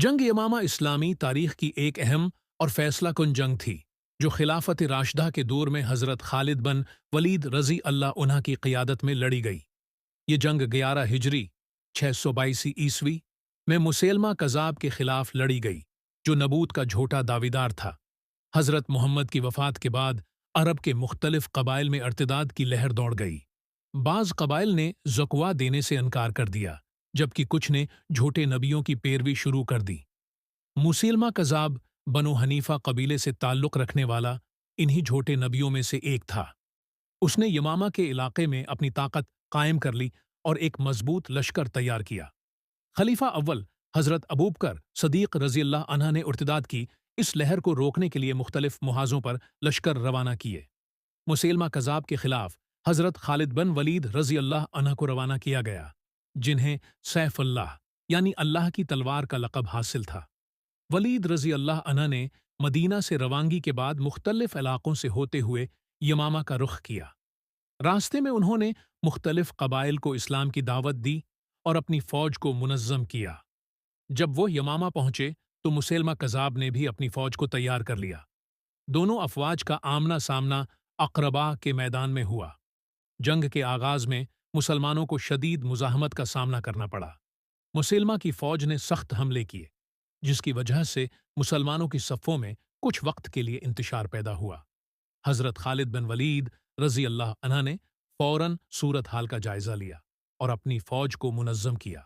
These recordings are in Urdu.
جنگ یمامہ اسلامی تاریخ کی ایک اہم اور فیصلہ کن جنگ تھی جو خلافت راشدہ کے دور میں حضرت خالد بن ولید رضی اللہ عنہ کی قیادت میں لڑی گئی۔ یہ جنگ 11 ہجری 622 عیسوی میں مسیلمہ کذاب کے خلاف لڑی گئی جو نبوت کا جھوٹا دعویدار تھا۔ حضرت محمد کی وفات کے بعد عرب کے مختلف قبائل میں ارتداد کی لہر دوڑ گئی۔ بعض قبائل نے زکوہ دینے سے انکار کر دیا جبکہ کچھ نے جھوٹے نبیوں کی پیروی شروع کر دی۔ مسیلمہ کذاب بنو حنیفہ قبیلے سے تعلق رکھنے والا انہی جھوٹے نبیوں میں سے ایک تھا۔ اس نے یمامہ کے علاقے میں اپنی طاقت قائم کر لی اور ایک مضبوط لشکر تیار کیا۔ خلیفہ اول حضرت ابوبکر صدیق رضی اللہ عنہ نے ارتداد کی اس لہر کو روکنے کے لیے مختلف محاذوں پر لشکر روانہ کیے۔ مسیلمہ کذاب کے خلاف حضرت خالد بن ولید رضی اللہ عنہ کو روانہ کیا گیا، جنہیں سیف اللہ یعنی اللہ کی تلوار کا لقب حاصل تھا۔ ولید رضی اللہ عنہ نے مدینہ سے روانگی کے بعد مختلف علاقوں سے ہوتے ہوئے یمامہ کا رخ کیا۔ راستے میں انہوں نے مختلف قبائل کو اسلام کی دعوت دی اور اپنی فوج کو منظم کیا۔ جب وہ یمامہ پہنچے تو مسیلمہ کذاب نے بھی اپنی فوج کو تیار کر لیا۔ دونوں افواج کا آمنا سامنا اقربا کے میدان میں ہوا۔ جنگ کے آغاز میں مسلمانوں کو شدید مزاحمت کا سامنا کرنا پڑا۔ مسیلمہ کی فوج نے سخت حملے کیے، جس کی وجہ سے مسلمانوں کی صفوں میں کچھ وقت کے لیے انتشار پیدا ہوا۔ حضرت خالد بن ولید رضی اللہ عنہ نے فوراً صورتحال کا جائزہ لیا اور اپنی فوج کو منظم کیا۔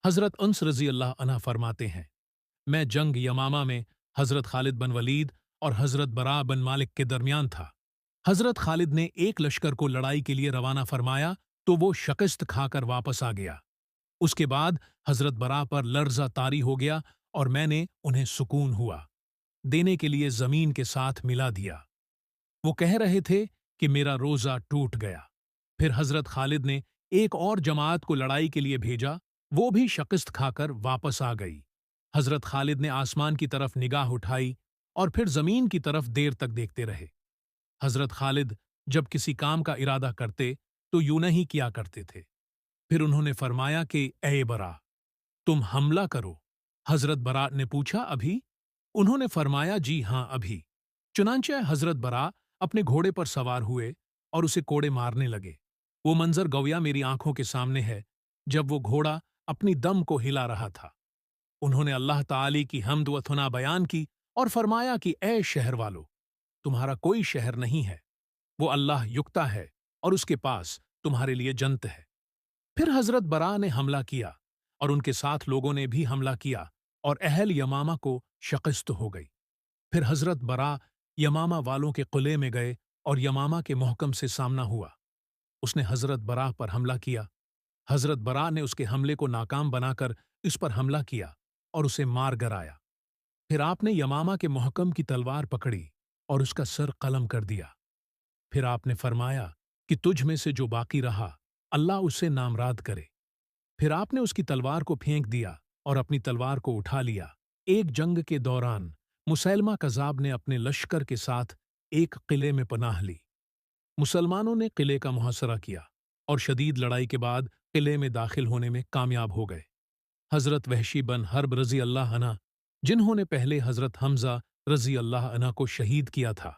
حضرت انس رضی اللہ عنہ فرماتے ہیں، میں جنگ یمامہ میں حضرت خالد بن ولید اور حضرت براء بن مالک کے درمیان تھا۔ حضرت خالد نے ایک لشکر کو لڑائی کے لیے روانہ فرمایا تو وہ شکست کھا کر واپس آ گیا۔ اس کے بعد حضرت براء پر لرزہ طاری ہو گیا اور میں نے انہیں سکون ہوا دینے کے لیے زمین کے ساتھ ملا دیا۔ وہ کہہ رہے تھے کہ میرا روزہ ٹوٹ گیا۔ پھر حضرت خالد نے ایک اور جماعت کو لڑائی کے لیے بھیجا، وہ بھی شکست کھا کر واپس آ گئی۔ حضرت خالد نے آسمان کی طرف نگاہ اٹھائی اور پھر زمین کی طرف دیر تک دیکھتے رہے۔ حضرت خالد جب کسی کام کا ارادہ کرتے تو یوں نہیں کیا کرتے تھے۔ پھر انہوں نے فرمایا کہ اے براء، تم حملہ کرو۔ حضرت براء نے پوچھا ابھی؟ انہوں نے فرمایا جی ہاں ابھی۔ چنانچہ حضرت براء اپنے گھوڑے پر سوار ہوئے اور اسے کوڑے مارنے لگے۔ وہ منظر گویا میری آنکھوں کے سامنے ہے جب وہ گھوڑا اپنی دم کو ہلا رہا تھا۔ انہوں نے اللہ تعالی کی حمد و ثنا بیان کی اور فرمایا کہ اے شہر والو، تمہارا کوئی شہر نہیں ہے، وہ اللہ یکتا ہے اور اس کے پاس تمہارے لیے جنت ہے۔ پھر حضرت براء نے حملہ کیا اور ان کے ساتھ لوگوں نے بھی حملہ کیا اور اہل یمامہ کو شکست ہو گئی۔ پھر حضرت براء یمامہ والوں کے قلعے میں گئے اور یمامہ کے محکم سے سامنا ہوا۔ اس نے حضرت براء پر حملہ کیا۔ حضرت براء نے اس کے حملے کو ناکام بنا کر اس پر حملہ کیا اور اسے مار گرایا۔ پھر آپ نے یمامہ کے محکم کی تلوار پکڑی اور اس کا سر قلم کر دیا۔ پھر آپ نے فرمایا کہ تجھ میں سے جو باقی رہا اللہ اسے نامراد کرے۔ پھر آپ نے اس کی تلوار کو پھینک دیا اور اپنی تلوار کو اٹھا لیا۔ ایک جنگ کے دوران مسیلمہ کذاب نے اپنے لشکر کے ساتھ ایک قلعے میں پناہ لی۔ مسلمانوں نے قلعے کا محاصرہ کیا اور شدید لڑائی کے بعد قلعے میں داخل ہونے میں کامیاب ہو گئے۔ حضرت وحشی بن حرب رضی اللہ عنہ، جنہوں نے پہلے حضرت حمزہ رضی اللہ عنہ کو شہید کیا تھا،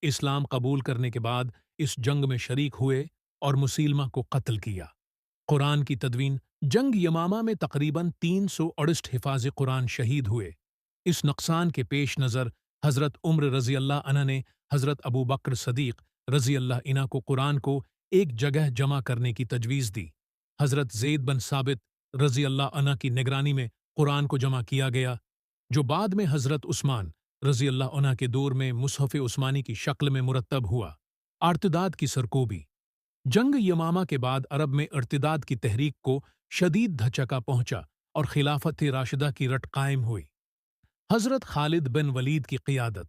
اسلام قبول کرنے کے بعد اس جنگ میں شریک ہوئے اور مسیلمہ کو قتل کیا۔ قرآن کی تدوین جنگ یمامہ میں تقریباً 368 حفاظ قرآن شہید ہوئے۔ اس نقصان کے پیش نظر حضرت عمر رضی اللہ عنہ نے حضرت ابو بکر صدیق رضی اللہ عنہ کو قرآن کو ایک جگہ جمع کرنے کی تجویز دی۔ حضرت زید بن ثابت رضی اللہ عنہ کی نگرانی میں قرآن کو جمع کیا گیا، جو بعد میں حضرت عثمان رضی اللہ عنہ کے دور میں مصحف عثمانی کی شکل میں مرتب ہوا۔ ارتداد کی سرکوبی جنگ یمامہ کے بعد عرب میں ارتداد کی تحریک کو شدید دھچکا پہنچا اور خلافت راشدہ کی رٹ قائم ہوئی۔ حضرت خالد بن ولید کی قیادت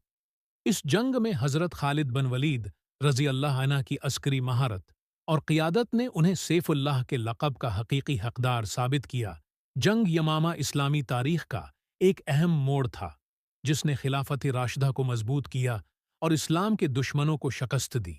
اس جنگ میں حضرت خالد بن ولید رضی اللہ عنہ کی عسکری مہارت اور قیادت نے انہیں سیف اللہ کے لقب کا حقیقی حقدار ثابت کیا۔ جنگ یمامہ اسلامی تاریخ کا ایک اہم موڑ تھا جس نے خلافت راشدہ کو مضبوط کیا اور اسلام کے دشمنوں کو شکست دی۔